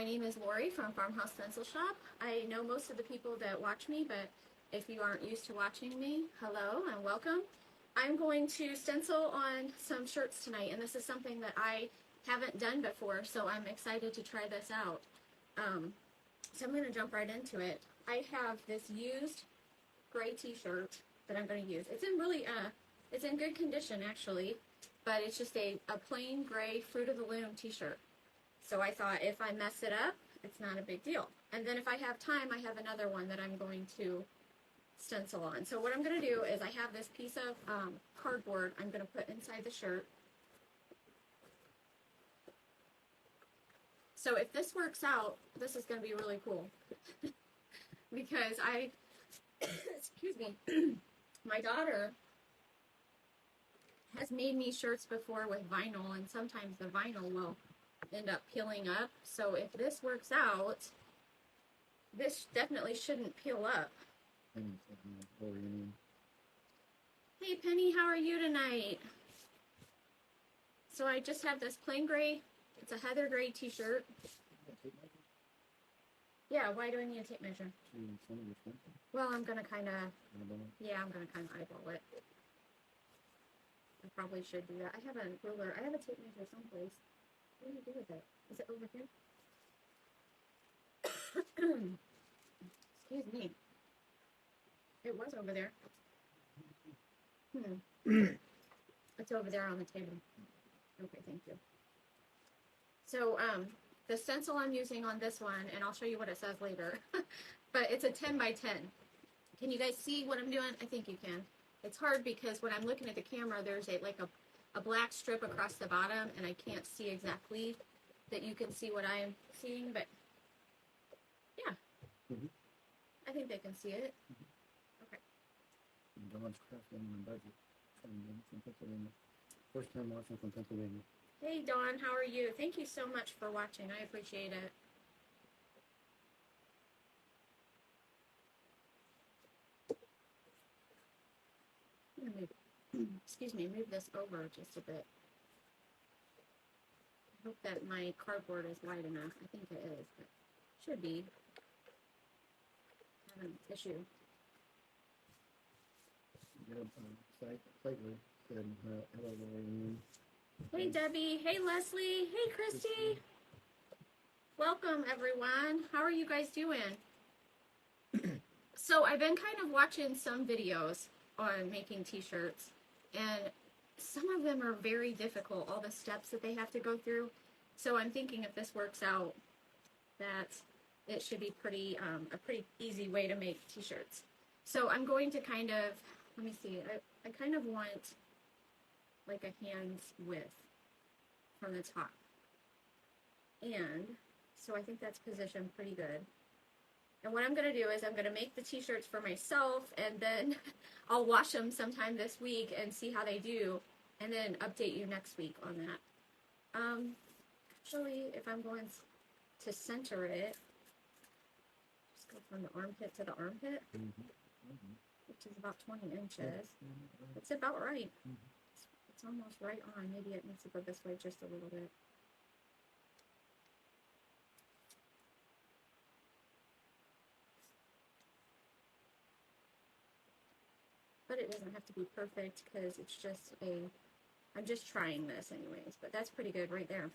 my name is Lori from Farmhouse Stencil Shop. I know most of the people that watch me, but if you aren't used to watching me, hello and welcome. I'm going to stencil on some shirts tonight, and this is something that I haven't done before, so I'm excited to try this out. So I'm going to jump right into it. I have this used gray t-shirt that I'm going to use. It's in really, it's in good condition actually, but it's just a plain gray Fruit of the Loom t-shirt. So I thought if I mess it up, it's not a big deal. And then if I have time, I have another one that I'm going to stencil on. So what I'm going to do is I have this piece of cardboard I'm going to put inside the shirt. So if this works out, this is going to be really cool. Because excuse me, my daughter has made me shirts before with vinyl, and sometimes the vinyl will end up peeling up. So if this works out, this definitely shouldn't peel up. Hey Penny, how are you tonight? So I just have this plain gray, it's a heather gray t-shirt. Yeah, why do I need a tape measure? Well, I'm gonna kind of, yeah, I'm gonna kind of eyeball it. I probably should do that. I have a ruler, I have a tape measure someplace. What do you do with it? Is it over here? Excuse me. It was over there. It's over there on the table. Okay, thank you. So, the stencil I'm using on this one, and I'll show you what it says later, but it's a 10 by 10. Can you guys see what I'm doing? I think you can. It's hard because when I'm looking at the camera, there's a black strip across the bottom, and I can't see exactly that you can see what I'm seeing, but yeah, I think they can see it. Okay. First time watching from Pennsylvania. Hey Dawn, how are you? Thank you so much for watching. I appreciate it. I'm gonna move, excuse me, move this over just a bit. I hope that my cardboard is wide enough. I think it is, but it should be. I have an issue. Hey Debbie, hey Leslie, hey Christy. Welcome everyone. How are you guys doing? So I've been kind of watching some videos on making t-shirts, and some of them are very difficult, all the steps that they have to go through. So I'm thinking if this works out, that it should be pretty a pretty easy way to make t-shirts. So I'm going to kind of, let me see, I kind of want like a hand's width from the top. And so I think that's positioned pretty good. And what I'm going to do is I'm going to make the t-shirts for myself, and then I'll wash them sometime this week and see how they do, and then update you next week on that. Actually, if I'm going to center it, just go from the armpit to the armpit, which is about 20 inches. It's about right. It's almost right on. Maybe it needs to go this way just a little bit. But it doesn't have to be perfect because it's just I'm just trying this anyways, but that's pretty good right there.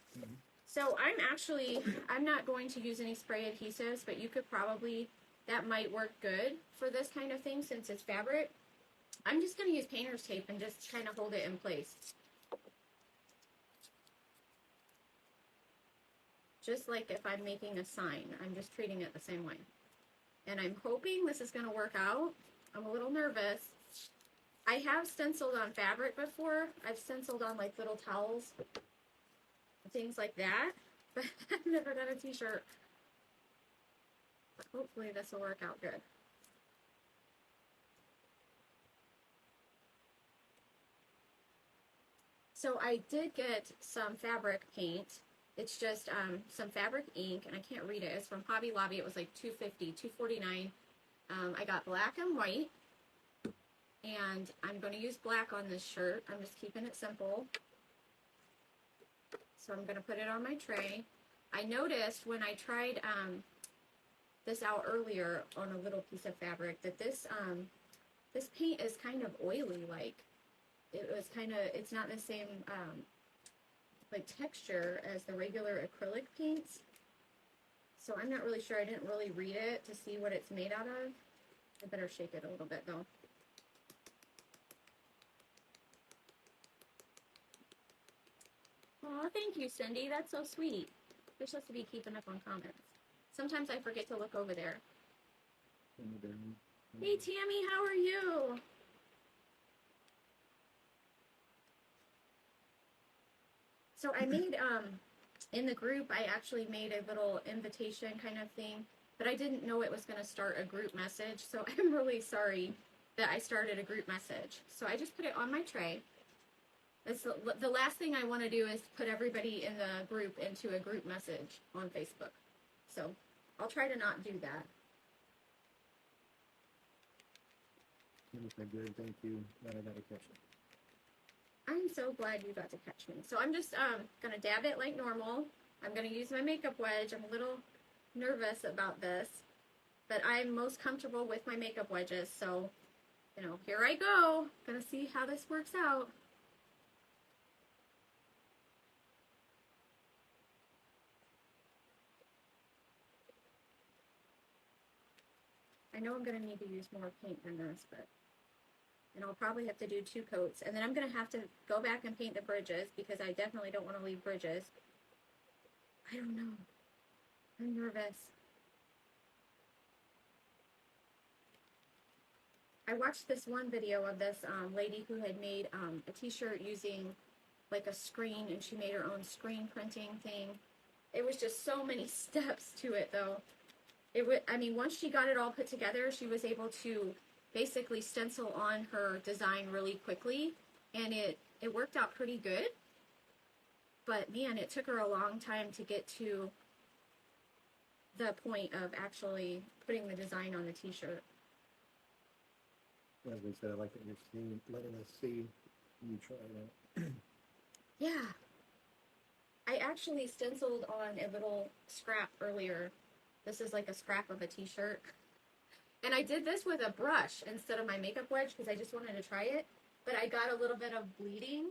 So I'm not going to use any spray adhesives, but you could probably, that might work good for this kind of thing since it's fabric. I'm just going to use painter's tape and just kind of hold it in place. Just like if I'm making a sign, I'm just treating it the same way. And I'm hoping this is going to work out. I'm a little nervous. I have stenciled on fabric before. I've stenciled on like little towels, things like that, but I've never done a t-shirt. But hopefully this will work out good. So I did get some fabric paint. It's just some fabric ink, and I can't read it. It's from Hobby Lobby. It was like $2.50, $2.49. I got black and white, and I'm going to use black on this shirt. I'm just keeping it simple. So I'm going to put it on my tray. I noticed when I tried this out earlier on a little piece of fabric that this paint is kind of oily. Like it's not the same like texture as the regular acrylic paints. So I'm not really sure. I didn't really read it to see what it's made out of. I better shake it a little bit though. Aw, thank you, Cindy. That's so sweet. You're supposed to be keeping up on comments. Sometimes I forget to look over there. Hey, Tammy, how are you? So I made, in the group, I actually made a little invitation kind of thing, but I didn't know it was going to start a group message, so I'm really sorry that I started a group message. So I just put it on my tray. It's the last thing I want to do is put everybody in the group into a group message on Facebook. So I'll try to not do that. Good, thank you. Glad I got to catch it. I'm so glad you got to catch me. So I'm just going to dab it like normal. I'm going to use my makeup wedge. I'm a little nervous about this, but I'm most comfortable with my makeup wedges. So, you know, here I go. Going to see how this works out. I know I'm going to need to use more paint than this, but, and I'll probably have to do 2 coats. And then I'm going to have to go back and paint the bridges because I definitely don't want to leave bridges. I don't know. I'm nervous. I watched this one video of this lady who had made a t-shirt using like a screen, and she made her own screen printing thing. It was just so many steps to it though. I mean, once she got it all put together, she was able to basically stencil on her design really quickly, and it worked out pretty good. But man, it took her a long time to get to the point of actually putting the design on the t-shirt. As we said, I like that you're letting us see when you try that. Yeah. I actually stenciled on a little scrap earlier. This is like a scrap of a t-shirt. And I did this with a brush instead of my makeup wedge because I just wanted to try it. But I got a little bit of bleeding.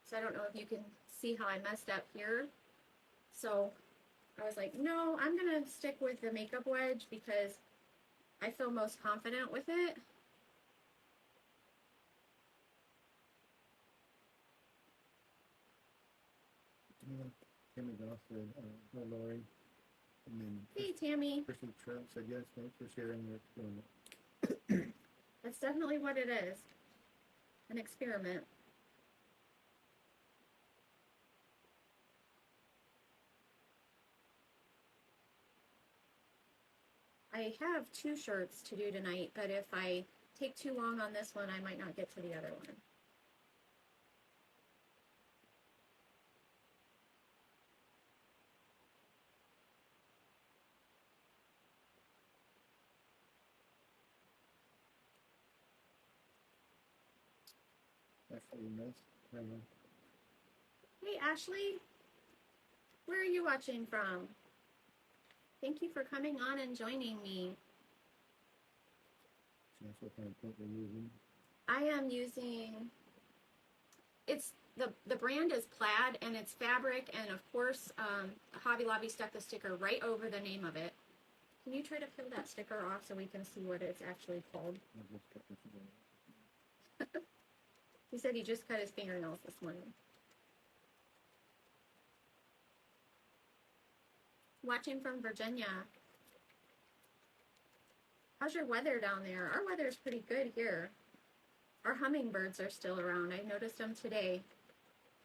So I don't know if you can see how I messed up here. So I was like, no, I'm going to stick with the makeup wedge because I feel most confident with it. Tammy Goss said, hi Lori. And then Hey, Tammy. Kristen Trump said, yes, thanks for sharing your experiment. That's definitely what it is. An experiment. I have 2 shirts to do tonight, but if I take too long on this one, I might not get to the other one. Actually, nice. Hey, Ashley. Where are you watching from? Thank you for coming on and joining me. So that's what kind of paint we're using. I am using, it's, the brand is Plaid, and it's fabric, and of course, Hobby Lobby stuck the sticker right over the name of it. Can you try to peel that sticker off so we can see what it's actually called? He said he just cut his fingernails this morning. Watching from Virginia. How's your weather down there? Our weather's pretty good here. Our hummingbirds are still around. I noticed them today.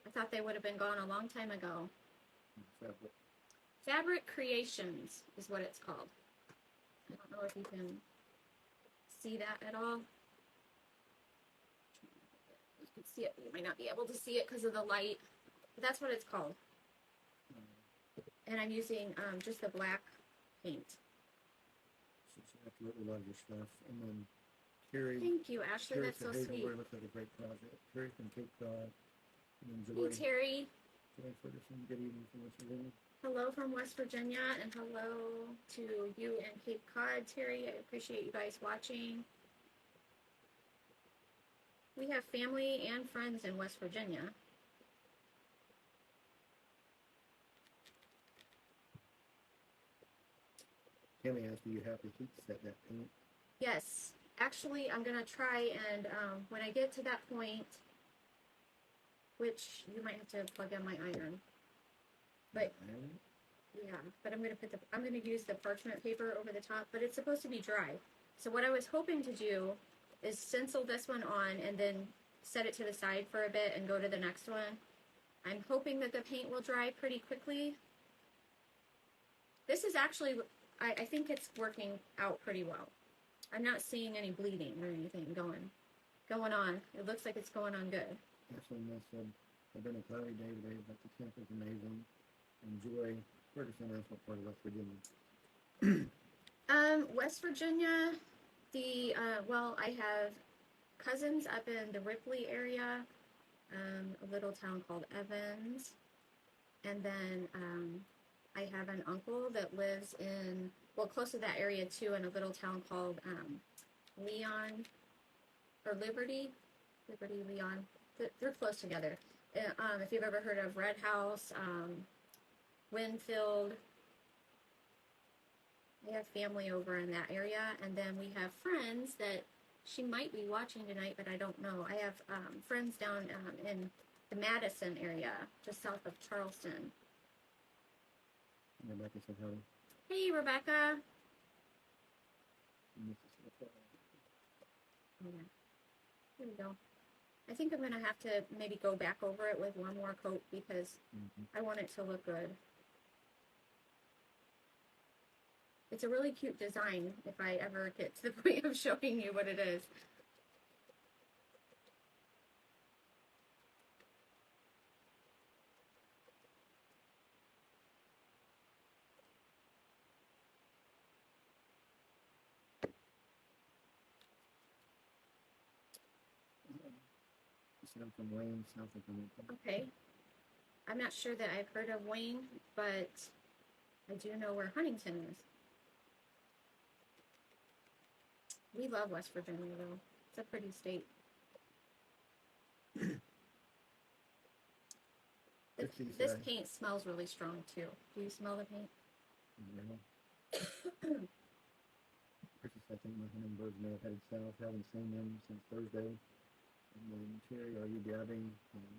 I thought they would have been gone a long time ago. Fabric Creations is what it's called. I don't know if you can see that at all. You can see it. You might not be able to see it because of the light. But that's what it's called. And I'm using just the black paint. She absolutely loves your stuff. And then Carrie. Thank you, Ashley. Carrie That's so said, sweet. looks like a great project. Terry from Cape Cod. And then Hey, Terry. Joy Ferguson, good evening from West Virginia. Hello from West Virginia, and hello to you in Cape Cod, Terry. I appreciate you guys watching. We have family and friends in West Virginia. Tammy asked, do you have to heat set that paint? Yes. Actually, I'm going to try, and when I get to that point, which you might have to plug in my iron. But yeah, but I'm going to use the parchment paper over the top, but it's supposed to be dry. So what I was hoping to do is stencil this one on and then set it to the side for a bit and go to the next one. I'm hoping that the paint will dry pretty quickly. This is actually, I think it's working out pretty well. I'm not seeing any bleeding or anything going on. It looks like it's going on good. Actually, said, I've been a cloudy day today, but the camp is amazing. Enjoy. Ferguson, that's what part of West Virginia. West Virginia, well, I have cousins up in the Ripley area, a little town called Evans, and then I have an uncle that lives in, well, close to that area too, in a little town called Leon, or Liberty, Leon. They're close together. If you've ever heard of Red House, Winfield, we have family over in that area, and then we have friends that she might be watching tonight, but I don't know. I have friends down in the Madison area, just south of Charleston. Rebecca said hello. Hey, Rebecca. Yeah. There we go. I think I'm going to have to maybe go back over it with one more coat because I want it to look good. It's a really cute design if I ever get to the point of showing you what it is. I'm from Wayne, south of Huntington. Okay. I'm not sure that I've heard of Wayne, but I do know where Huntington is. We love West Virginia, though. It's a pretty state. This paint smells really strong, too. Do you smell the paint? Yeah. I think my hummingbirds may have headed south. Haven't seen them since Thursday. And then, Terry, are you dabbing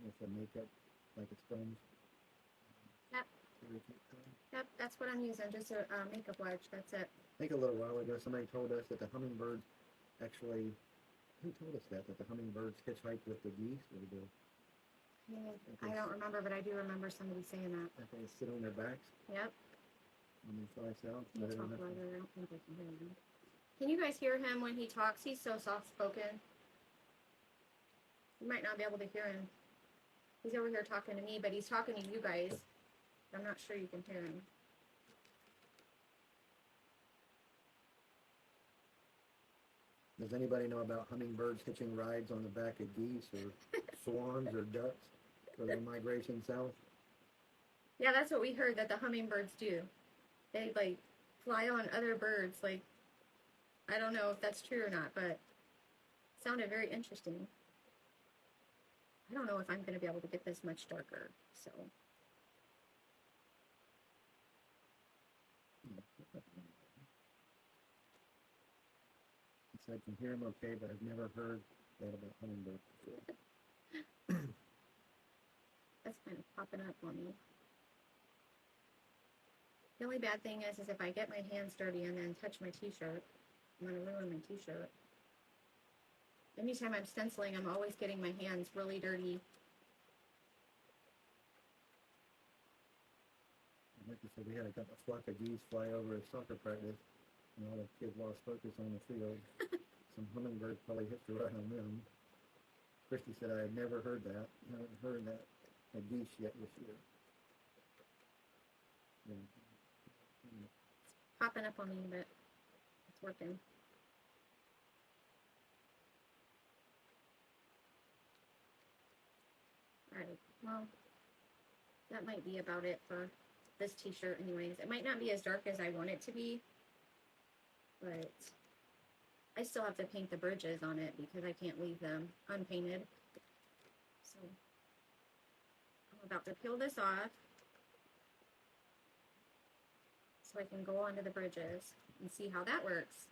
with the makeup like it's filmed? Yep. Yep, that's what I'm using, just a makeup wedge, that's it. I think a little while ago somebody told us that the hummingbirds actually, who told us that the hummingbirds hitchhike with the geese? Or the, I don't remember, but I do remember somebody saying that. I think they sit on their backs. Yep. When they fly south. Can you talk louder? I don't think I can hear him. Can you guys hear him when he talks? He's so soft-spoken. You might not be able to hear him. He's over here talking to me, but he's talking to you guys. I'm not sure you can hear him. Does anybody know about hummingbirds hitching rides on the back of geese or swans or ducks for their migration south? Yeah, that's what we heard that the hummingbirds do. They, like, fly on other birds. Like, I don't know if that's true or not, but it sounded very interesting. I don't know if I'm going to be able to get this much darker, so... So I can hear them okay, but I've never heard that about hummingbirds before. That's kind of popping up on me. The only bad thing is if I get my hands dirty and then touch my t-shirt, I'm going to ruin my t-shirt. Anytime I'm stenciling, I'm always getting my hands really dirty. Like you said, we had a flock of geese fly over a soccer practice, and all the kids lost focus on the field. Some hummingbirds probably hit the right on them. Christy said, I had never heard that. I haven't heard that a geese yet this year. Yeah. It's popping up on me, but it's working. Alright, well, that might be about it for this t-shirt anyways. It might not be as dark as I want it to be, but I still have to paint the bridges on it because I can't leave them unpainted. So I'm about to peel this off so I can go onto the bridges and see how that works.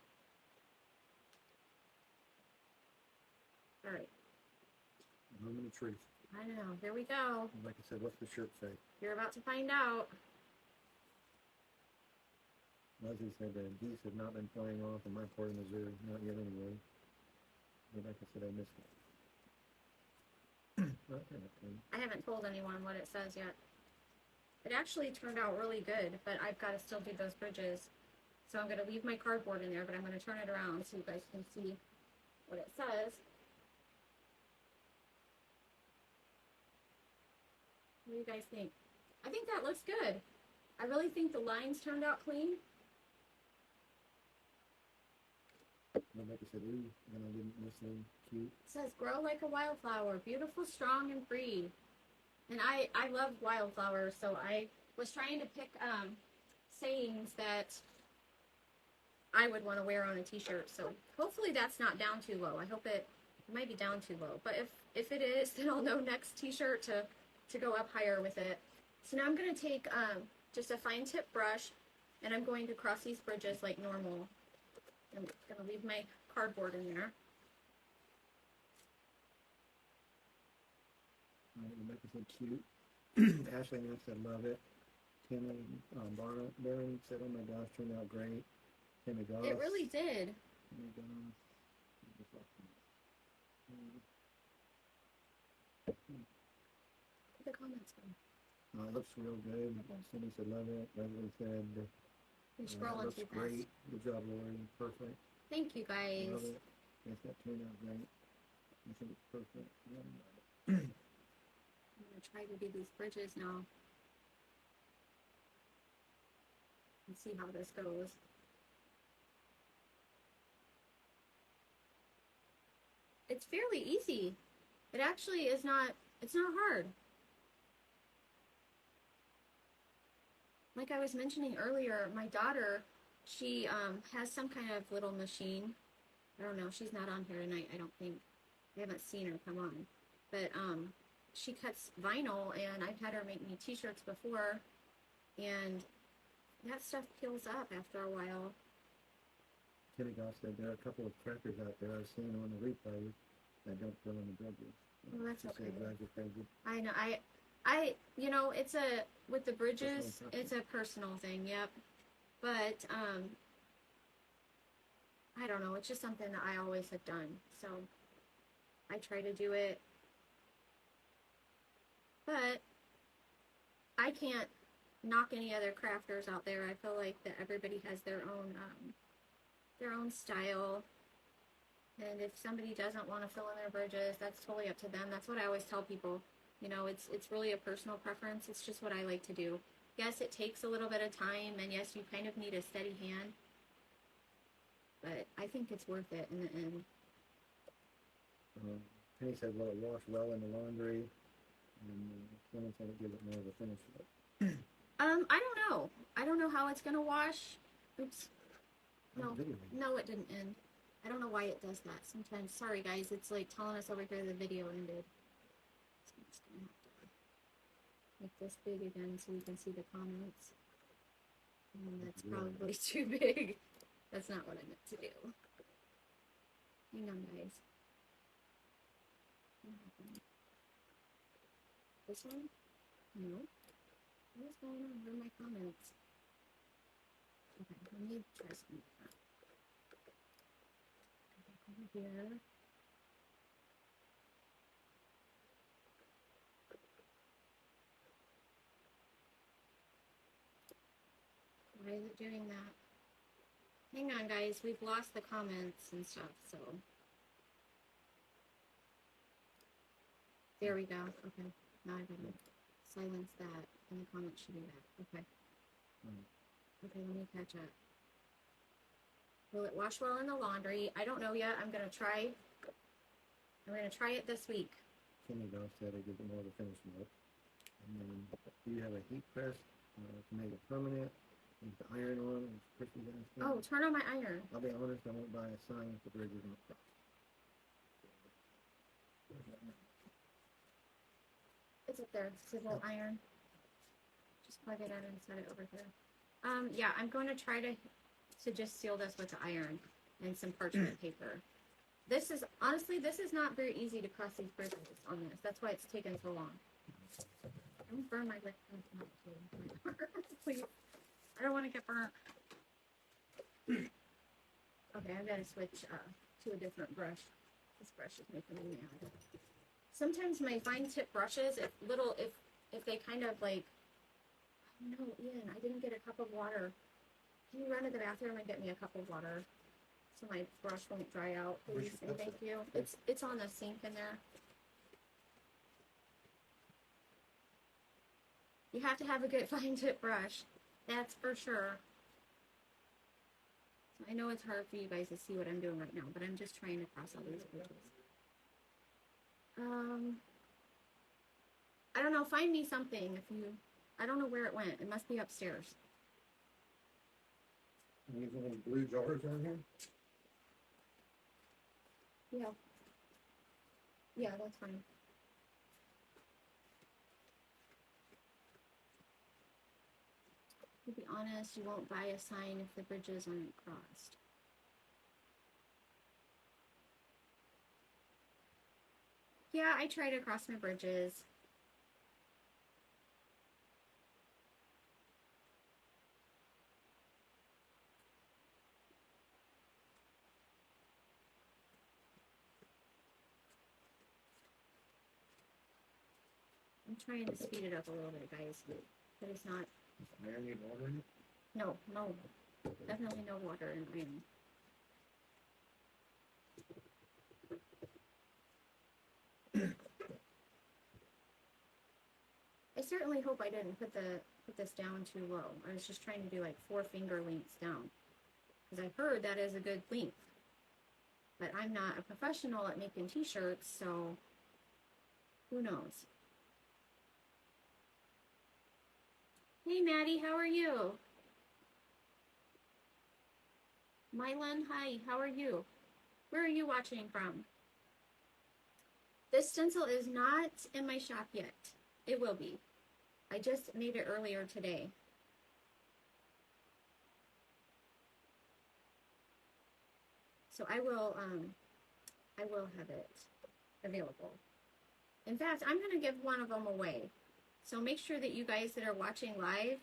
All right. Moment of truth. I know. Here we go. Like I said, what's the shirt say? You're about to find out. Leslie said that geese have not been flying off in my part of Missouri. Not yet anyway. But like I said, I missed it. I haven't told anyone what it says yet. It actually turned out really good, but I've got to still do those bridges. So I'm going to leave my cardboard in there, but I'm going to turn it around so you guys can see what it says. What do you guys think? I think that looks good. I really think the lines turned out clean. Like I said, ooh, and I didn't miss them. Cute. It says, grow like a wildflower, beautiful, strong, and free. And I love wildflowers, so I was trying to pick sayings that I would want to wear on a t-shirt. So hopefully that's not down too low. I hope it might be down too low. But if it is, then I'll know next t-shirt to go up higher with it. So now I'm going to take just a fine tip brush, and I'm going to cross these bridges like normal. I'm going to leave my cardboard in there. Rebecca said cute. Ashley Ness said love it. Timmy Barron said, oh my gosh, turned out great. Timmy Goss. It really did. Timmy Goss. The comments go. It looks real good. Cindy said love it. Leslie said You're scrolling looks too fast. great. Good job, Lori. Perfect. Thank you guys. Love it. Yes, that turned out great. I think it's perfect. I'm going to try to do these bridges now and see how this goes. It's fairly easy. It actually is not, it's not hard. Like I was mentioning earlier, my daughter, she has some kind of little machine. I don't know, she's not on here tonight, I don't think. I haven't seen her come on. But she cuts vinyl, and I've had her make me t-shirts before, and that stuff peels up after a while. Timmy Goss said there are a couple of crackers out there I've seen on the replay that don't fill in the bridges. Well, that's okay. Said, crazy. I know, you know, it's a, with the bridges, it's a personal thing, yep. But, I don't know, it's just something that I always have done, so I try to do it. But I can't knock any other crafters out there. I feel like that everybody has their own style. And if somebody doesn't want to fill in their bridges, that's totally up to them. That's what I always tell people. You know, it's really a personal preference. It's just what I like to do. Yes, it takes a little bit of time, and yes, you kind of need a steady hand. But I think it's worth it in the end. Penny said, will it wash well in the laundry? And Clement said it gives it more of a finish look. I don't know. I don't know how it's going to wash. Oops. No, it didn't end. I don't know why it does that sometimes. Sorry, guys. It's like telling us over here the video ended. So I'm just going to have to make this big again so you can see the comments. And that's probably too big. That's not what I meant to do. Hang on, guys. This one? No. What is going on? Where are my comments? Okay, let me try something different. Over here. Why is it doing that? Hang on, guys. We've lost the comments and stuff, so. There we go. Okay. Now I gotta silence that, and the comments should be back. Okay. Okay, let me catch up. Will it wash well in the laundry? I don't know yet. I'm gonna try it this week. Timmy Goss said it gives it more of a finish look. And then, do you have a heat press to make it permanent. With the iron on, it's Christy down. Oh, turn on my iron. I'll be honest, I won't buy a sign if the bridge isn't crossed. It's up there. It's a little iron. Just plug it in and set it over here. Yeah, I'm going to try to just seal this with the iron and some parchment paper. This is, honestly, this is not very easy to cross these bridges on this. That's why it's taken so long. Don't burn my lip. Please. I don't want to get burnt. Okay, I've got to switch to a different brush. This brush is making me mad. Sometimes my fine tip brushes, if they kind of like, oh no, Ian, I didn't get a cup of water. Can you run to the bathroom and get me a cup of water so my brush won't dry out, please? And thank you. It's on the sink in there. You have to have a good fine tip brush. That's for sure. So I know it's hard for you guys to see what I'm doing right now, but I'm just trying to cross all these bridges. I don't know, find me something if you, I don't know where it went. It must be upstairs. I'm using those blue jars down here. Yeah. Yeah, that's fine. To be honest, you won't buy a sign if the bridges aren't crossed. Yeah, I try to cross my bridges. I'm trying to speed it up a little bit, guys, but it's not. Does the iron need water in it? No, no, definitely no water in iron. I certainly hope I didn't put this down too low. I was just trying to do like 4 finger lengths down, because I heard that is a good length. But I'm not a professional at making t-shirts, so who knows? Hey Maddie, how are you? Mylan, hi, how are you? Where are you watching from? This stencil is not in my shop yet. It will be. I just made it earlier today. So I will have it available. In fact, I'm going to give one of them away. So make sure that you guys that are watching live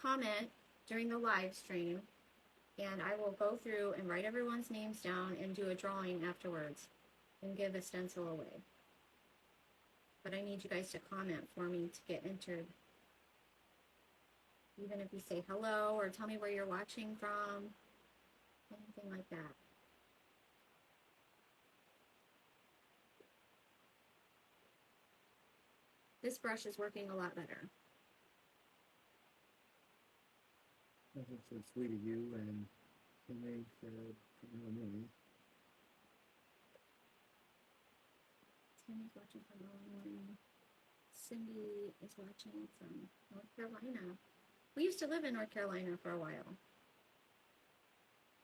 comment during the live stream, and I will go through and write everyone's names down and do a drawing afterwards and give a stencil away. But I need you guys to comment for me to get entered. Even if you say hello or tell me where you're watching from, anything like that. This brush is working a lot better. That's so sweet of you, and Henry said, me. Tammy's watching from Illinois. Cindy is watching from North Carolina. We used to live in North Carolina for a while.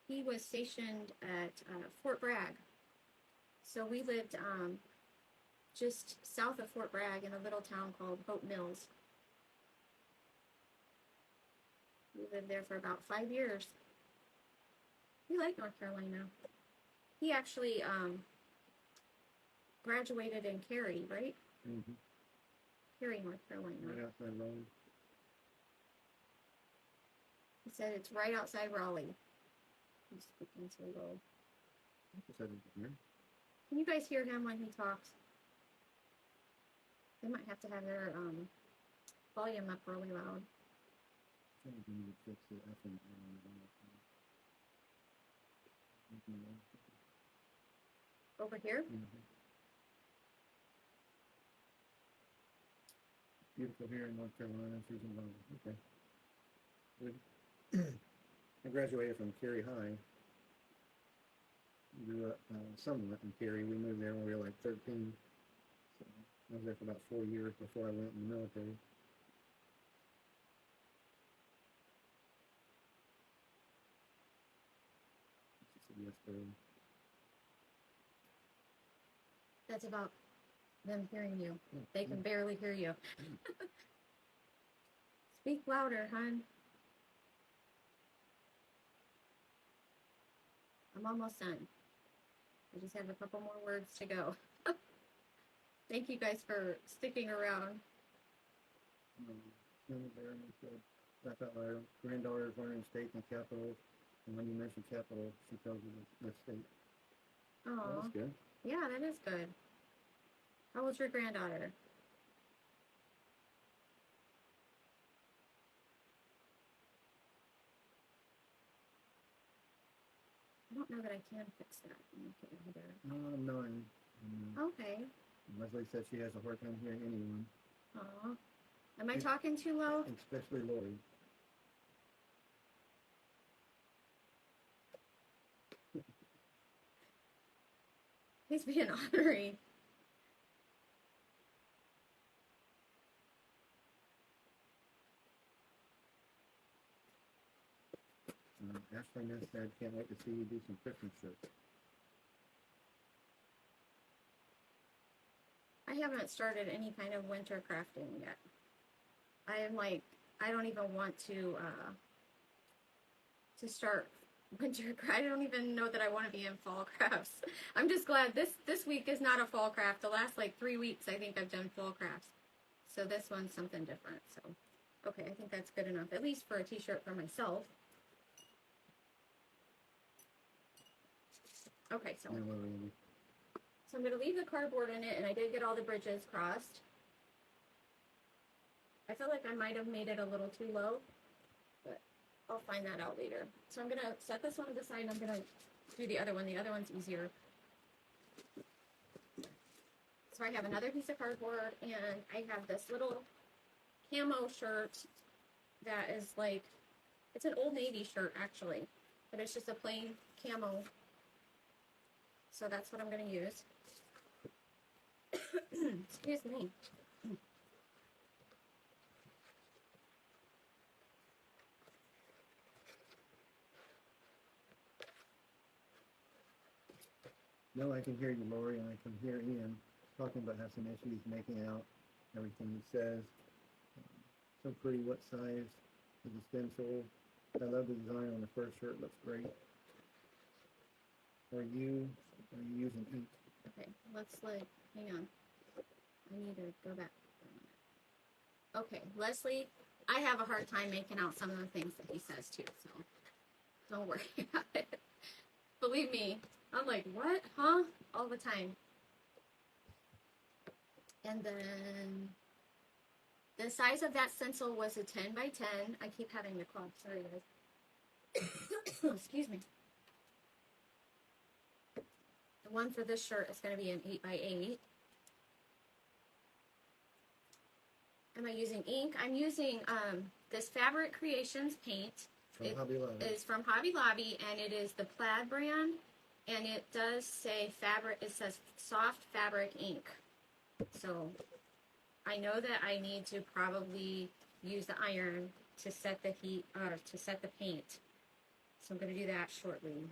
He was stationed at Fort Bragg. So we lived just south of Fort Bragg in a little town called Hope Mills. We lived there for about 5 years. We like North Carolina. He actually graduated in Cary, right? Mm-hmm. Cary, North Carolina. Right outside Raleigh. He said it's right outside Raleigh. He's speaking so low. Can you guys hear him when he talks? They might have to have their volume up really loud. Over here? Mm-hmm. Beautiful here in North Carolina. Okay. I graduated from Cary High. Grew up somewhat in Cary. We moved there when we were like 13. So I was there for about 4 years before I went in the military. whisper. That's about them hearing you. They can barely hear you. Speak louder, hon. I'm almost done. I just have a couple more words to go. Thank you guys for sticking around. I thought my granddaughter is learning states and capitals, and when you mention capital, she tells you the state. Oh, that's good. Yeah, that is good. How old's your granddaughter? I don't know that I can fix that. No. Okay. Leslie said she has a hard time hearing anyone. Aw. Am I talking too low? Especially Lori. He's being honorary. Ashley Ness said, can't wait to see you do some Christmas shirts. I haven't started any kind of winter crafting yet. I am like, I don't even want to start winter. I don't even know that I want to be in fall crafts. I'm just glad this week is not a fall craft. The last like 3 weeks I think I've done fall crafts. So this one's something different. So, okay, I think that's good enough, at least for a t-shirt for myself. Okay, so I'm going to leave the cardboard in it, and I did get all the bridges crossed. I feel like I might have made it a little too low, but I'll find that out later. So I'm going to set this one to the side, and I'm going to do the other one. The other one's easier. So I have another piece of cardboard, and I have this little camo shirt that is like, it's an Old Navy shirt, actually, but it's just a plain camo. So that's what I'm going to use. Excuse me. No, I can hear you, Lori, and I can hear Ian talking about how some issues making out everything he says. So pretty. What size is the stencil? I love the design on the first shirt. Looks great. Are you using ink? Okay, let's hang on. I need to go back. Okay, Leslie, I have a hard time making out some of the things that he says too, so don't worry about it. Believe me, I'm like, what? Huh? All the time. And then the size of that stencil was a 10 by 10. I keep having to cough. Sorry, guys. Excuse me. The one for this shirt is going to be an 8 by 8. Am I using ink? I'm using this Fabric Creations paint. From Hobby Lobby. It is from Hobby Lobby, and it is the Plaid brand. And it does say fabric. It says soft fabric ink. So I know that I need to probably use the iron to set the heat, to set the paint. So I'm going to do that shortly.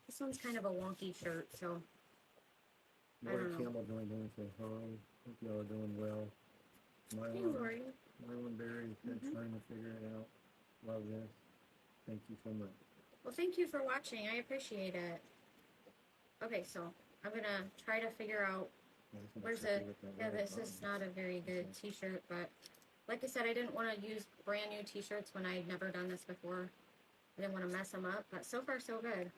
This one's kind of a wonky shirt, so Lori Campbell joined in and said, hi, hope y'all are doing well. Marlon Berry is trying to figure it out. Love this. Thank you so much. Well, thank you for watching. I appreciate it. Okay, so I'm going to try to figure out where's the... Yeah, this is not a very good t-shirt, but like I said, I didn't want to use brand new t-shirts when I'd never done this before. I didn't want to mess them up, but so far so good.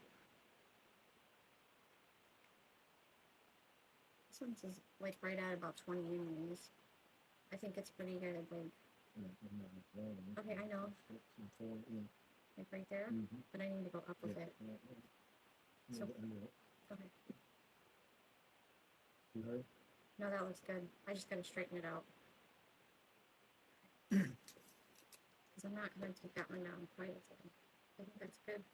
This one's is like right at about 20 anyways. I think it's pretty good. Like, okay, I know. Like right there, but I need to go up with it. So, okay. No, that looks good. I just gotta straighten it out. Because I'm not gonna take that one down quite as well. I think that's good.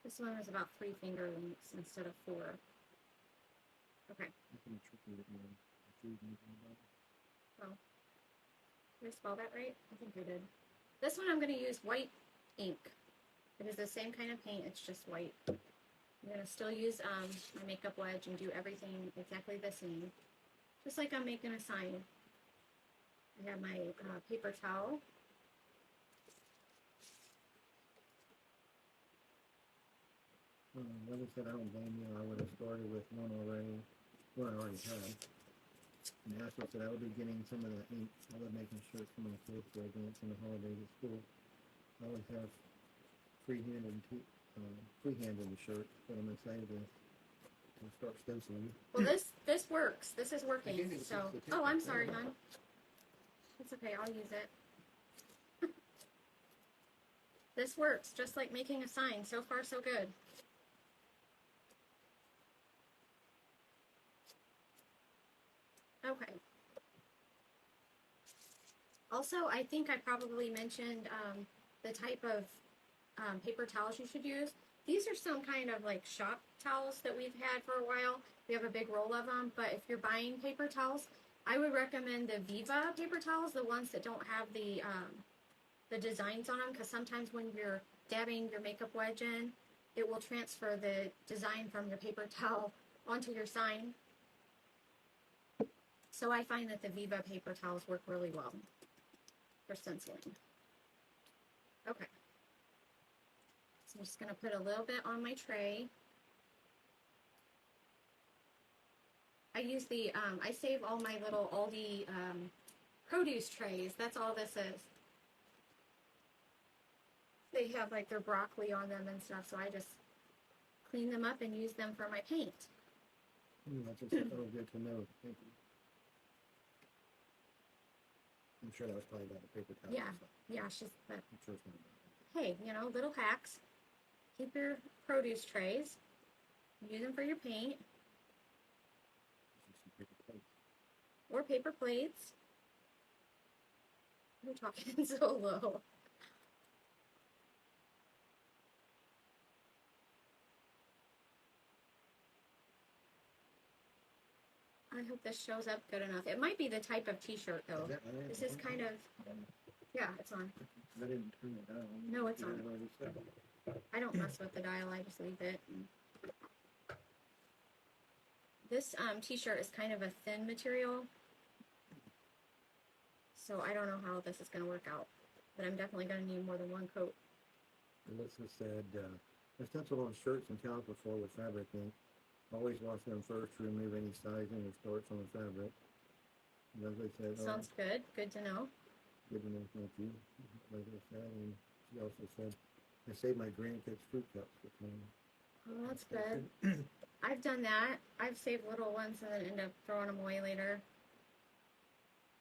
This one is about 3 finger lengths instead of 4. Okay. Well, did I spell that right? I think I did. This one I'm going to use white ink. It is the same kind of paint, it's just white. I'm going to still use my makeup wedge and do everything exactly the same. Just like I'm making a sign. I have my paper towel. Like I said, I don't blame you. I would have started with one already. One I already had. And Ashley said I would be getting some of the ink. I love making shirts for my kids for events and the holidays at school. I always have freehanded the shirt, but I'm excited to start stenciling. Well, this works. This is working. So, oh, I'm sorry, hon. It's okay. I'll use it. This works, just like making a sign. So far, so good. Okay. Also, I think I probably mentioned the type of paper towels you should use. These are some kind of like shop towels that we've had for a while. We have a big roll of them, but if you're buying paper towels, I would recommend the Viva paper towels, the ones that don't have the designs on them, because sometimes when you're dabbing your makeup wedge in, it will transfer the design from your paper towel onto your sign. So I find that the Viva paper towels work really well for stenciling. Okay. So I'm just going to put a little bit on my tray. I use the, I save all my little Aldi produce trays. That's all this is. They have like their broccoli on them and stuff, so I just clean them up and use them for my paint. That's just good to know. Thank you. I'm sure that was probably about the paper towel. Yeah, yeah, she's. I'm sure it's not about Hey, you know, little hacks. Keep your produce trays. Use them for your paint. some paper plates. Or paper plates. You're talking so low. I hope this shows up good enough. It might be the type of t-shirt though. This is kind of, yeah, it's on. I didn't turn it down. No, it's on. I don't mess with the dial, I just leave it. This t-shirt is kind of a thin material, so I don't know how this is going to work out, but I'm definitely going to need more than one coat. Alyssa said, I've stenciled on shirts and towels before with fabric ink. Always wash them first to remove any sizing or starch on the fabric. Leslie said, Sounds good. Good to know. Good to know, thank you. Leslie said, and she also said, I saved my grandkids' fruit cups for time. Oh, that's good. I've done that. I've saved little ones and then end up throwing them away later.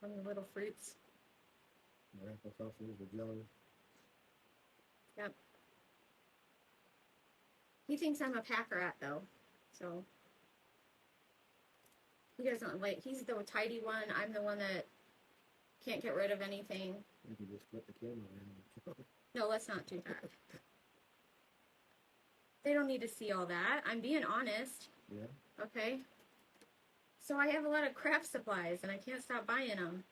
From the little fruits. The apple sauces, the jelly. Yep. He thinks I'm a pack rat though, so he doesn't like. He's the tidy one. I'm the one that can't get rid of anything. You can just flip the camera around. No, let's not do that. They don't need to see all that. I'm being honest. Yeah. Okay. So I have a lot of craft supplies and I can't stop buying them.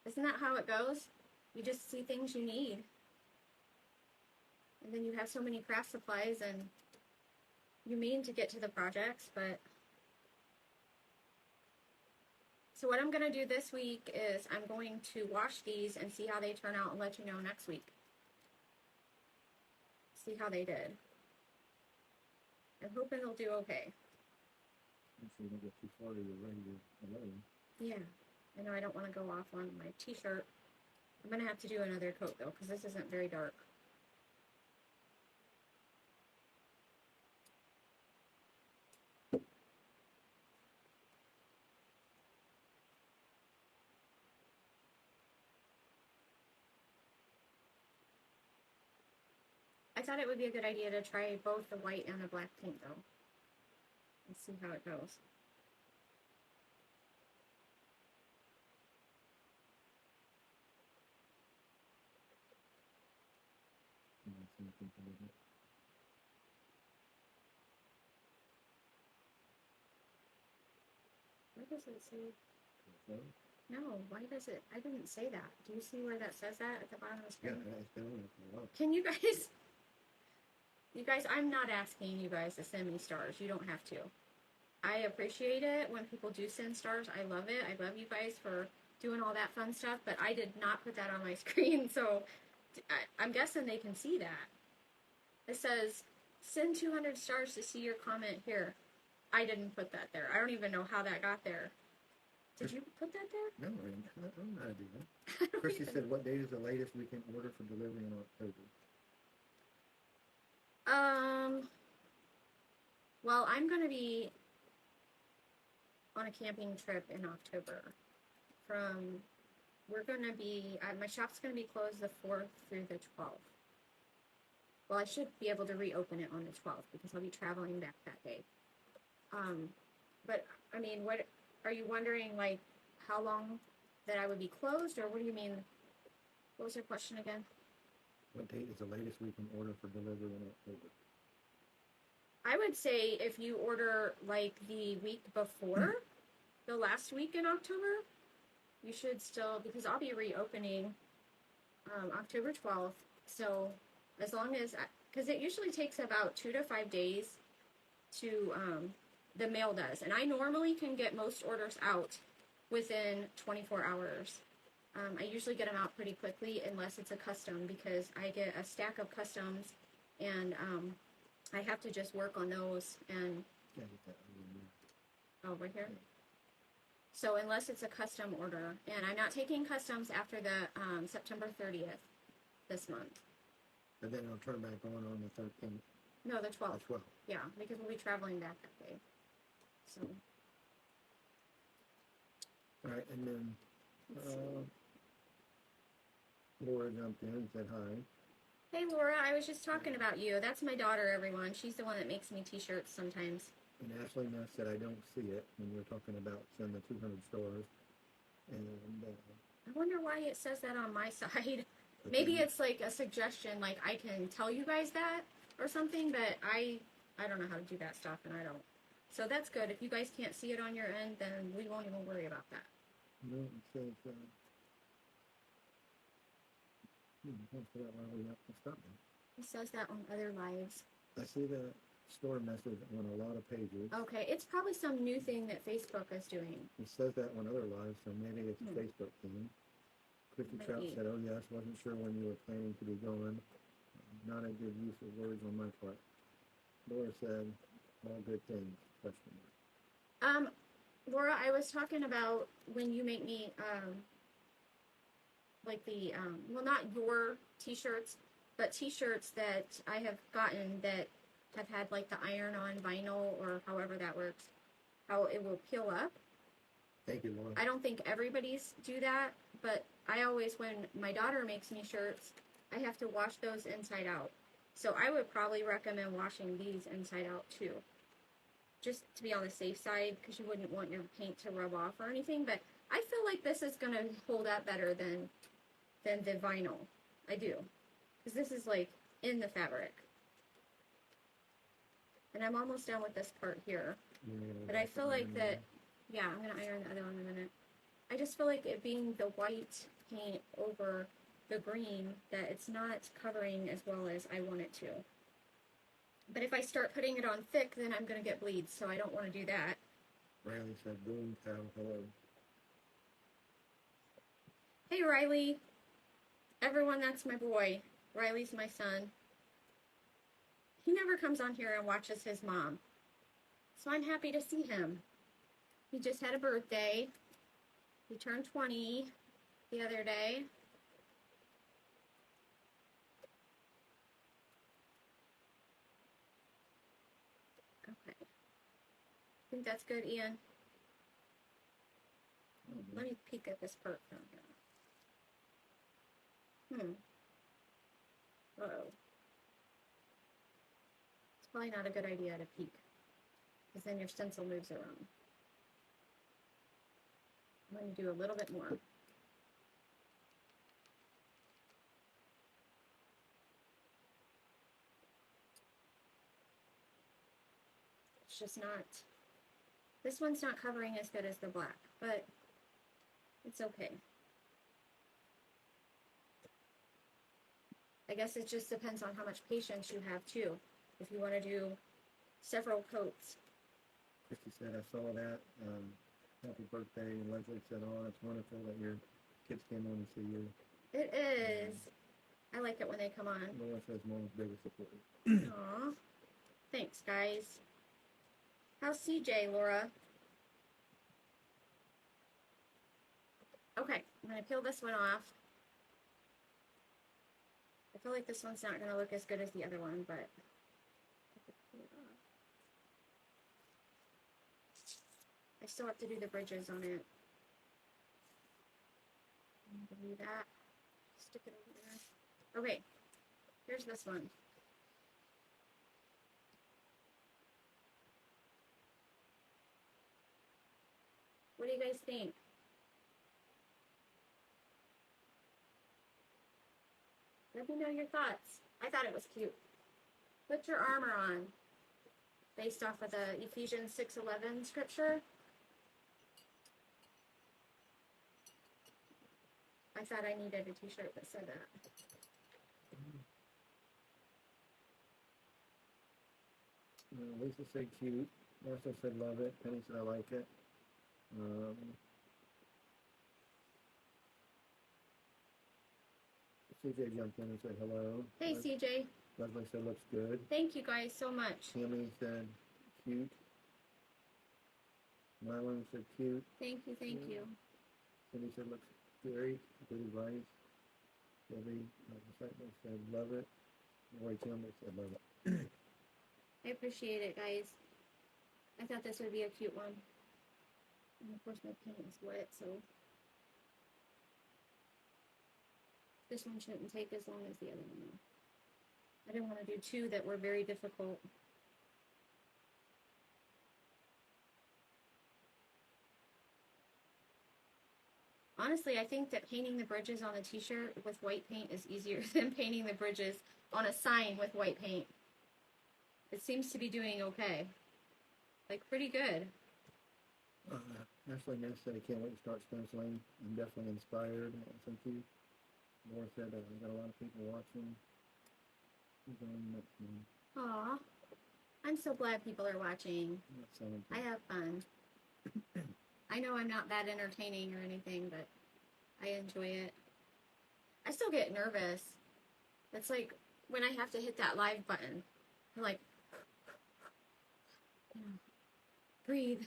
Isn't that how it goes? You just see things you need. And then you have so many craft supplies and you mean to get to the projects, but... So what I'm going to do this week is I'm going to wash these and see how they turn out and let you know next week. See how they did. I'm hoping they'll do okay. Make sure you don't get too far to your regular alone. Yeah. I know I don't want to go off on my t-shirt. I'm going to have to do another coat though, because this isn't very dark. I thought it would be a good idea to try both the white and the black paint though. And see how it goes. What does it say? Okay. No, why does it? I didn't say that. Do you see where that says that at the bottom of the Yeah, screen? it's been on it for a while. Can you guys? You guys, I'm not asking you guys to send me stars. You don't have to. I appreciate it when people do send stars. I love it. I love you guys for doing all that fun stuff, but I did not put that on my screen, so I'm guessing they can see that. It says, send 200 stars to see your comment here. I didn't put that there. I don't even know how that got there. Did you put that there? No, I don't know how to do that. I don't Christy even said, what date is the latest we can order for delivery in October? Well, I'm going to be on a camping trip in October. We're going to be, my shop's going to be closed the 4th through the 12th. Well, I should be able to reopen it on the 12th because I'll be traveling back that day. But, I mean, what, are you wondering, like, how long that I would be closed, or what do you mean? What was your question again? What date is the latest we can order for delivery in October? I would say if you order, like, the week before, the last week in October, you should still, because I'll be reopening October 12th. So as long as, because it usually takes about 2 to 5 days to, the mail does. And I normally can get most orders out within 24 hours. I usually get them out pretty quickly unless it's a custom, because I get a stack of customs and I have to just work on those. And Yeah, get that over there. oh, right here. So unless it's a custom order, and I'm not taking customs after the September 30th this month. But then it'll turn back on the 13th. No, the 12th. The 12th. Yeah, because we'll be traveling back that day. So. All right, and then Laura jumped in and said hi. Hey Laura, I was just talking about you. That's my daughter, everyone. She's the one that makes me t-shirts sometimes. And Ashley Ness said, I don't see it when you're talking about send the 200 stars. And I wonder why it says that on my side. Maybe it's like a suggestion, like I can tell you guys that or something, but I don't know how to do that stuff, and I don't. So that's good. If you guys can't see it on your end, then we won't even worry about that. no, it says, for that while we have to stop it. It says that on other lives. I see the store message on a lot of pages. Okay, it's probably some new thing that Facebook is doing. It says that on other lives, so maybe it's a Facebook thing. Christy Trout Maybe. said, oh yes, wasn't sure when you were planning to be going. Not a good use of words on my part. Laura said, all good things, question mark. Laura, I was talking about when you make me, like the, well, not your t-shirts, but t-shirts that I have gotten that have had like the iron-on vinyl, or however that works, how it will peel up. Thank you, Laura. I don't think everybody's do that, but I always, when my daughter makes me shirts, I have to wash those inside out. So I would probably recommend washing these inside out too. Just to be on the safe side, because you wouldn't want your paint to rub off or anything, but I feel like this is going to hold up better than the vinyl. I do. Because this is like in the fabric. And I'm almost done with this part here. But I feel like that, yeah, I'm going to iron the other one in a minute. I just feel like it being the white paint over the green, that it's not covering as well as I want it to. But if I start putting it on thick, then I'm going to get bleeds, so I don't want to do that. Riley said, boom, pal, hello. Hey, Riley. Everyone, that's my boy. Riley's my son. He never comes on here and watches his mom. So I'm happy to see him. He just had a birthday. He turned 20 the other day. Okay. I think that's good, Ian. Let me peek at this part down here. Uh-oh. It's probably not a good idea to peek, because then your stencil moves around. I'm going to do a little bit more. It's just not, this one's not covering as good as the black, but It's okay. I guess it just depends on how much patience you have too. If you want to do several coats. Christy said, I saw that. Happy birthday. And Leslie said, oh, it's wonderful that your kids came on to see you. It is. I like it when they come on. Laura says mom's biggest support. Aw. Thanks, guys. How's CJ, Laura? Okay, I'm going to peel this one off. I feel like this one's not going to look as good as the other one, but I still have to do the bridges on it. Do that. Stick it over there. Okay, here's this one. What do you guys think? Let me know your thoughts. I thought it was cute. Put your armor on. Based off of the Ephesians 6:11 scripture. I thought I needed a t-shirt that said that. Lisa said cute. Martha said love it. Penny said I like it. CJ jumped in and said hello. Hey, CJ. Leslie said looks good. Thank you guys so much. Tammy said cute. Mylan said cute. Thank you, thank you. Cindy said looks great. Good advice. Debbie said love it. Roy Chandler said love it. I appreciate it, guys. I thought this would be a cute one. And of course my paint is wet, so this one shouldn't take as long as the other one. I didn't want to do two that were very difficult. Honestly, I think that painting the bridges on a t-shirt with white paint is easier than painting the bridges on a sign with white paint. It seems to be doing okay. Like, pretty good. Ashley Ness said I can't wait to start stenciling. I'm definitely inspired. Thank you. Laura said I got a lot of people watching. Aw. I'm so glad people are watching. I have fun. I know I'm not that entertaining or anything, but I enjoy it. I still get nervous. It's like when I have to hit that live button. I'm like, breathe.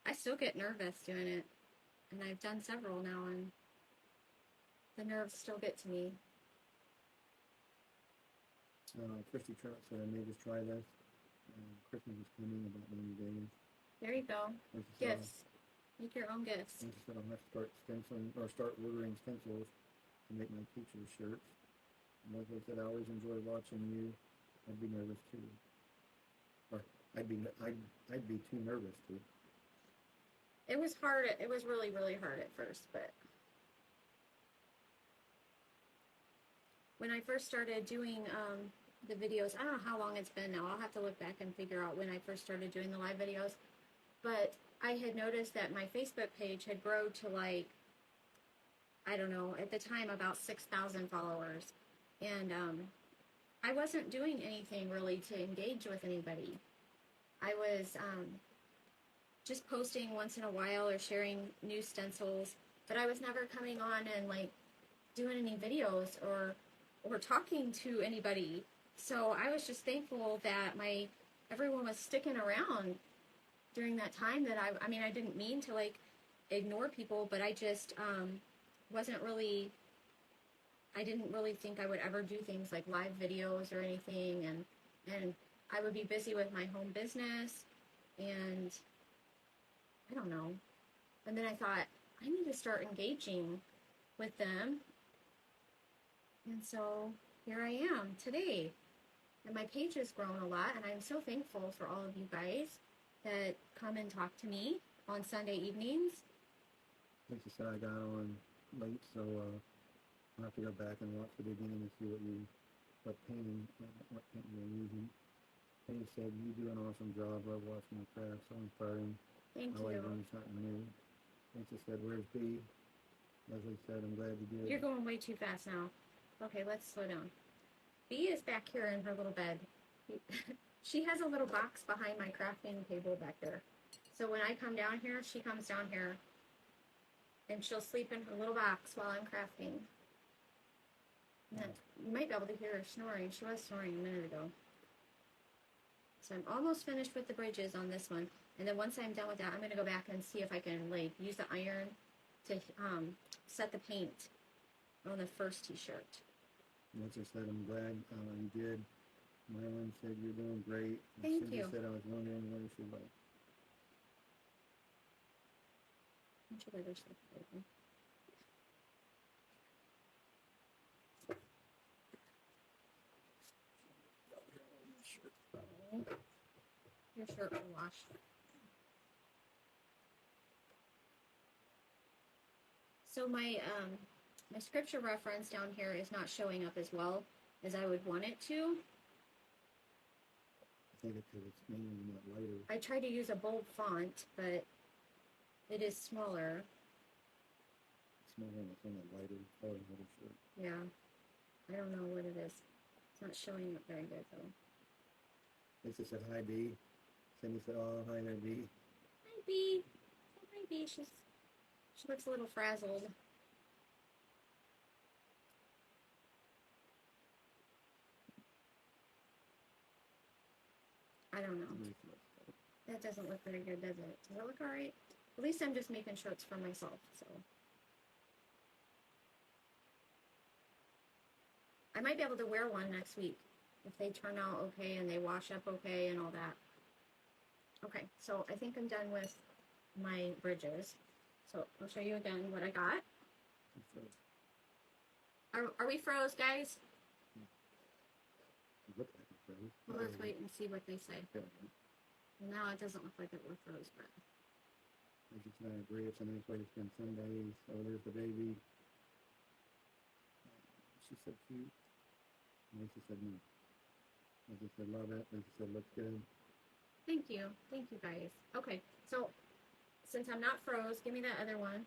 I still get nervous doing it. And I've done several now, and the nerves still get to me. Christy Trout said I may just try this. Christmas is coming in about 90 days. There you go. Gifts. Make your own gifts. I said I'll have to start stenciling or start ordering stencils to make my teacher's shirts. And like I said, I always enjoy watching you. I'd be nervous too. Or I'd be too nervous too. It was hard. It was really, really hard at first, but when I first started doing the videos, I don't know how long it's been now. I'll have to look back and figure out when I first started doing the live videos. But I had noticed that my Facebook page had grown to, like, I don't know, at the time about 6,000 followers. And I wasn't doing anything really to engage with anybody. I was just posting once in a while or sharing new stencils, but I was never coming on and, like, doing any videos or talking to anybody. So I was just thankful that everyone was sticking around during that time. That I mean, I didn't mean to, like, ignore people, but I just I didn't really think I would ever do things like live videos or anything, and I would be busy with my home business, and I don't know. And then I thought, I need to start engaging with them. And so here I am today. And my page has grown a lot, and I'm so thankful for all of you guys that come and talk to me on Sunday evenings. Like you said, I got on late, so I'll have to go back and watch the beginning and see what painting you're using. Penny said, you do an awesome job. Love watching your craft. So inspiring. Thank I like you. learning something new. Lisa said, where's B? Leslie said, I'm glad you did. You're going way too fast now. Okay, let's slow down. B is back here in her little bed. She has a little box behind my crafting table back there. So when I come down here, she comes down here and she'll sleep in her little box while I'm crafting. And you might be able to hear her snoring. She was snoring a minute ago. So I'm almost finished with the bridges on this one. And then once I'm done with that, I'm going to go back and see if I can like use the iron to set the paint on the first t-shirt. Lisa said, I'm glad you did. Marilyn said, you're doing great. Thank Cindy you. said, I was wondering where she was. Should I just look open? Your shirt will wash. So my scripture reference down here is not showing up as well as I would want it to. I think it's because it's mainly not lighter. I tried to use a bold font, but it is smaller. It's more on a lighter color little shirt. Yeah, I don't know what it is. It's not showing up very good though. Lisa said, hi, B. Cindy said, oh, hi there, B. Hi, B. Oh, hi, B. She looks a little frazzled. I don't know. That doesn't look very good, does it? Does it look alright? At least I'm just making shirts for myself, so. I might be able to wear one next week if they turn out okay and they wash up okay and all that. Okay, so I think I'm done with my bridges. So I'll show you again what I got. Are we froze, guys? Look like it froze. Well, let's wait and see what they say. Now it doesn't look like it was froze, but. I just not agree. It's a nice way to spend Sundays. Oh, there's the baby. She said cute. Lisa said no. Lisa said love it. Lisa said looks good. Thank you. Thank you, guys. Okay, so since I'm not froze, give me that other one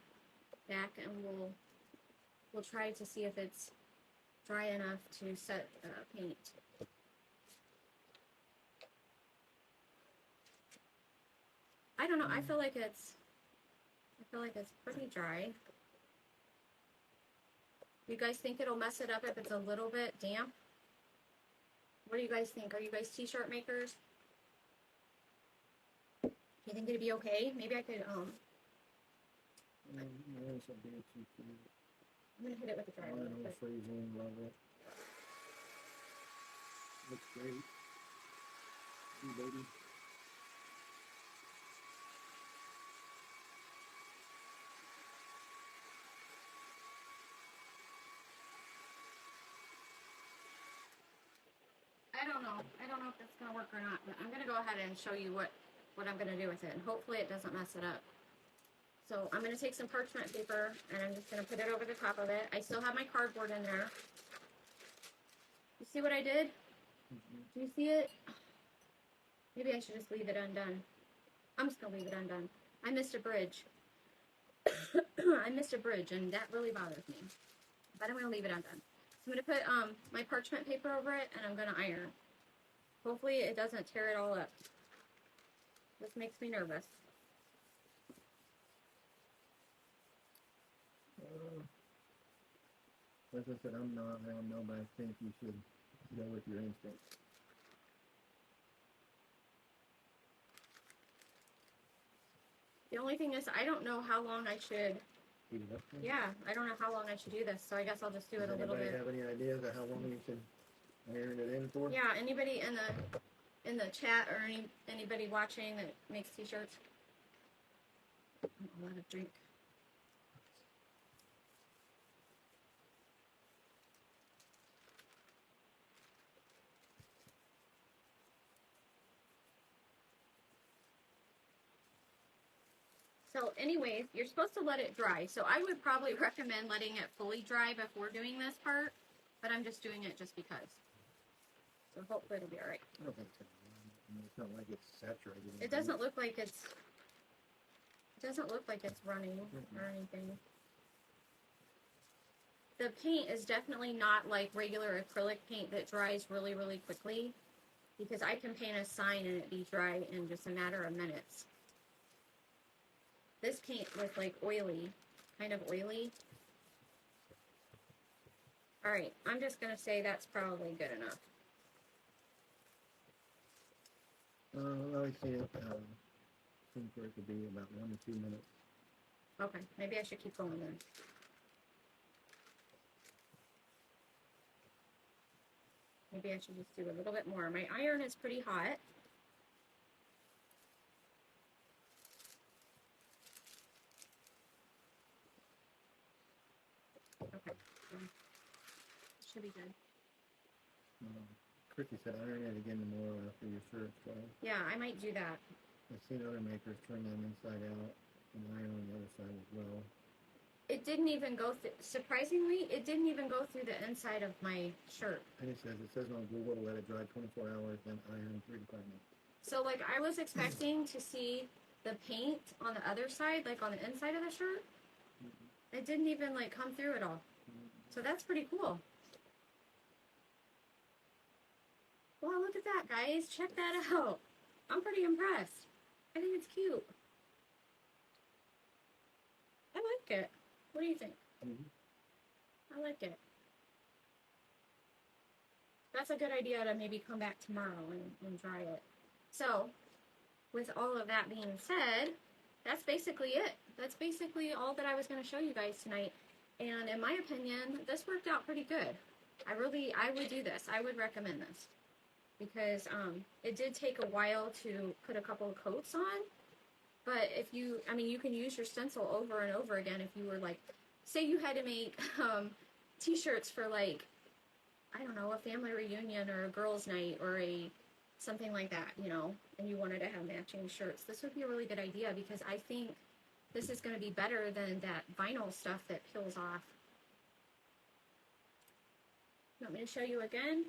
back and we'll try to see if it's dry enough to set paint. I don't know. I feel like it's pretty dry. You guys think it'll mess it up if it's a little bit damp? What do you guys think? Are you guys t-shirt makers? Do you think it'd be okay? Maybe I could I'm gonna hit it with the dryer. Freezing, love it. Looks great. Hey, baby. I don't know if that's gonna work or not, but I'm gonna go ahead and show you what I'm gonna do with it, and hopefully it doesn't mess it up. So I'm gonna take some parchment paper and I'm just gonna put it over the top of it. I still have my cardboard in there. You see what I did? Do you see it? Maybe I should just leave it undone. I'm just gonna leave it undone. I missed a bridge. I missed a bridge and that really bothers me. But I'm gonna leave it undone. So I'm gonna put my parchment paper over it and I'm gonna iron. Hopefully it doesn't tear it all up. This makes me nervous. Like I said, I'm not, I don't know, but I think you should go with your instincts. The only thing is, I don't know how long I should. Heat it up. Yeah, I don't know how long I should do this, so I guess I'll just do it a little Does bit. anybody have any ideas of how long you should iron it in for? Yeah, anybody in the chat or anybody watching that makes t-shirts? A lot of drink. So anyways, you're supposed to let it dry. So I would probably recommend letting it fully dry before doing this part, but I'm just doing it just because. So hopefully it'll be all right. I don't think so. I mean, it's not like it's saturated. It doesn't look like it's doesn't look like it's running or anything. The paint is definitely not like regular acrylic paint that dries really, really quickly, because I can paint a sign and it be dry in just a matter of minutes. This paint was like oily, kind of oily. Alright, I'm just going to say that's probably good enough. I see it. Seems for it to be about 1 to 2 minutes. Okay, maybe I should keep going then. Maybe I should just do a little bit more. My iron is pretty hot. Okay, should be good. Christy said iron it again tomorrow after your shirt's dry. Yeah, I might do that. I've seen other makers turn them inside out and iron on the other side as well. It didn't even go through, surprisingly, it didn't even go through the inside of my shirt. And it says on Google to let it dry 24 hours, then iron 3 to 5 minutes. So, like, I was expecting to see the paint on the other side, like on the inside of the shirt. It didn't even, like, come through at all. So that's pretty cool. Wow, look at that, guys. Check that out. I'm pretty impressed. I think it's cute. I like it. What do you think? I like it. That's a good idea to maybe come back tomorrow and dry it. So, with all of that being said, that's basically it. That's basically all that I was going to show you guys tonight. And in my opinion, this worked out pretty good. I would do this. I would recommend this. Because it did take a while to put a couple of coats on. But if you, I mean, you can use your stencil over and over again if you were like, say you had to make t-shirts for like, I don't know, a family reunion or a girls' night or something like that, you know, and you wanted to have matching shirts. This would be a really good idea because I think this is going to be better than that vinyl stuff that peels off. You want me to show you again?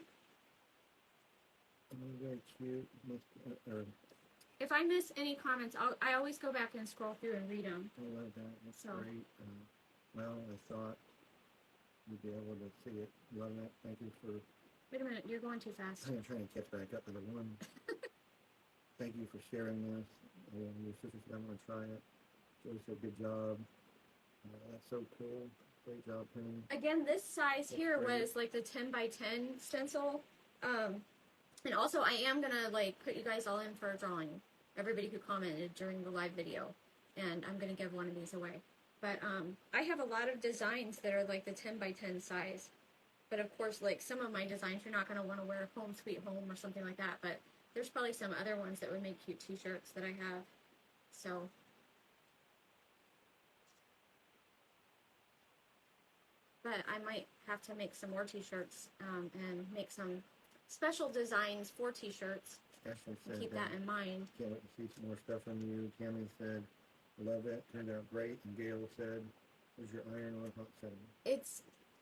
Very cute. If I miss any comments, I always go back and scroll through and read them. I love that. That's great. Well, I thought you'd be able to see it. Love that. Thank you for... Wait a minute, you're going too fast. I'm trying to catch back up to the one. Thank you for sharing this. Your sister said I'm going to try it. Joey said good job. That's so cool. Great job, Penny. Again, this size here was like the 10 by 10 stencil. And also, I am going to like put you guys all in for a drawing. Everybody who commented during the live video. And I'm going to give one of these away. But I have a lot of designs that are like the 10 by 10 size. But of course, like some of my designs, you're not going to want to wear Home Sweet Home or something like that. But there's probably some other ones that would make cute t-shirts that I have. So... but I might have to make some more t-shirts and make some special designs for t-shirts. Keep that in mind. Can't wait to see some more stuff from you. Tammy said, love it. Turned out great. And Gail said, is your iron on hot setting?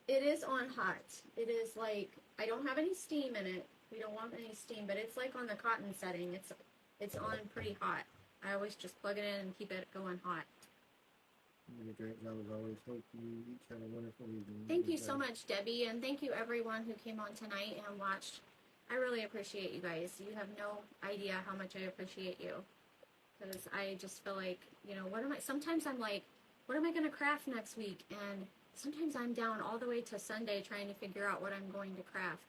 It is on hot. It is like, I don't have any steam in it. We don't want any steam, but it's like on the cotton setting. It's on pretty hot. I always just plug it in and keep it going hot. You did a great job as always. Hope you each have a wonderful evening. Thank you so much, Debbie, and thank you everyone who came on tonight and watched. I really appreciate you guys. You have no idea how much I appreciate you. Because I just feel like, you know, sometimes I'm like, what am I going to craft next week? And sometimes I'm down all the way to Sunday trying to figure out what I'm going to craft.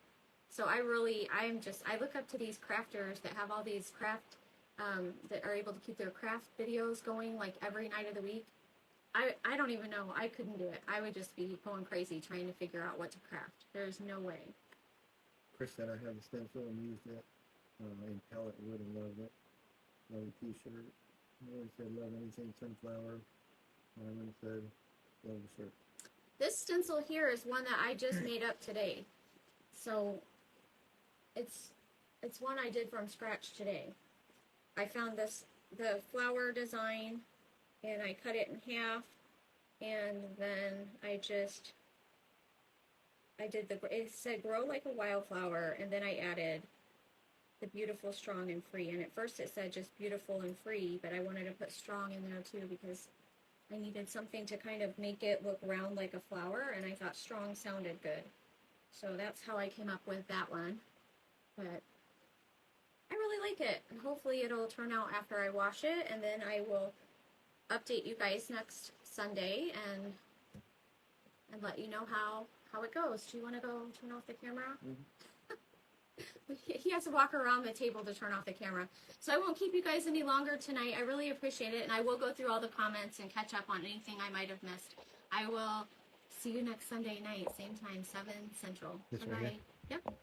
So I look up to these crafters that have all these that are able to keep their craft videos going like every night of the week. I don't even know. I couldn't do it. I would just be going crazy trying to figure out what to craft. There's no way. Chris said I have a stencil and used it in palette wood and loved it. Love a t-shirt. Mary said love anything sunflower. Myron said love the shirt. This stencil here is one that I just made up today. So it's one I did from scratch today. I found the flower design, and I cut it in half, and then it said grow like a wildflower, and then I added the beautiful, strong, and free. And at first it said just beautiful and free, but I wanted to put strong in there too because I needed something to kind of make it look round like a flower, and I thought strong sounded good. So that's how I came up with that one. But I really like it, and hopefully it'll turn out after I wash it, and then I will update you guys next Sunday and let you know how it goes. Do you want to go turn off the camera? Mm-hmm. He has to walk around the table to turn off the camera. So I won't keep you guys any longer tonight. I really appreciate it, and I will go through all the comments and catch up on anything I might have missed. I will see you next Sunday night, same time, 7 Central. This Bye-bye. way, Yep.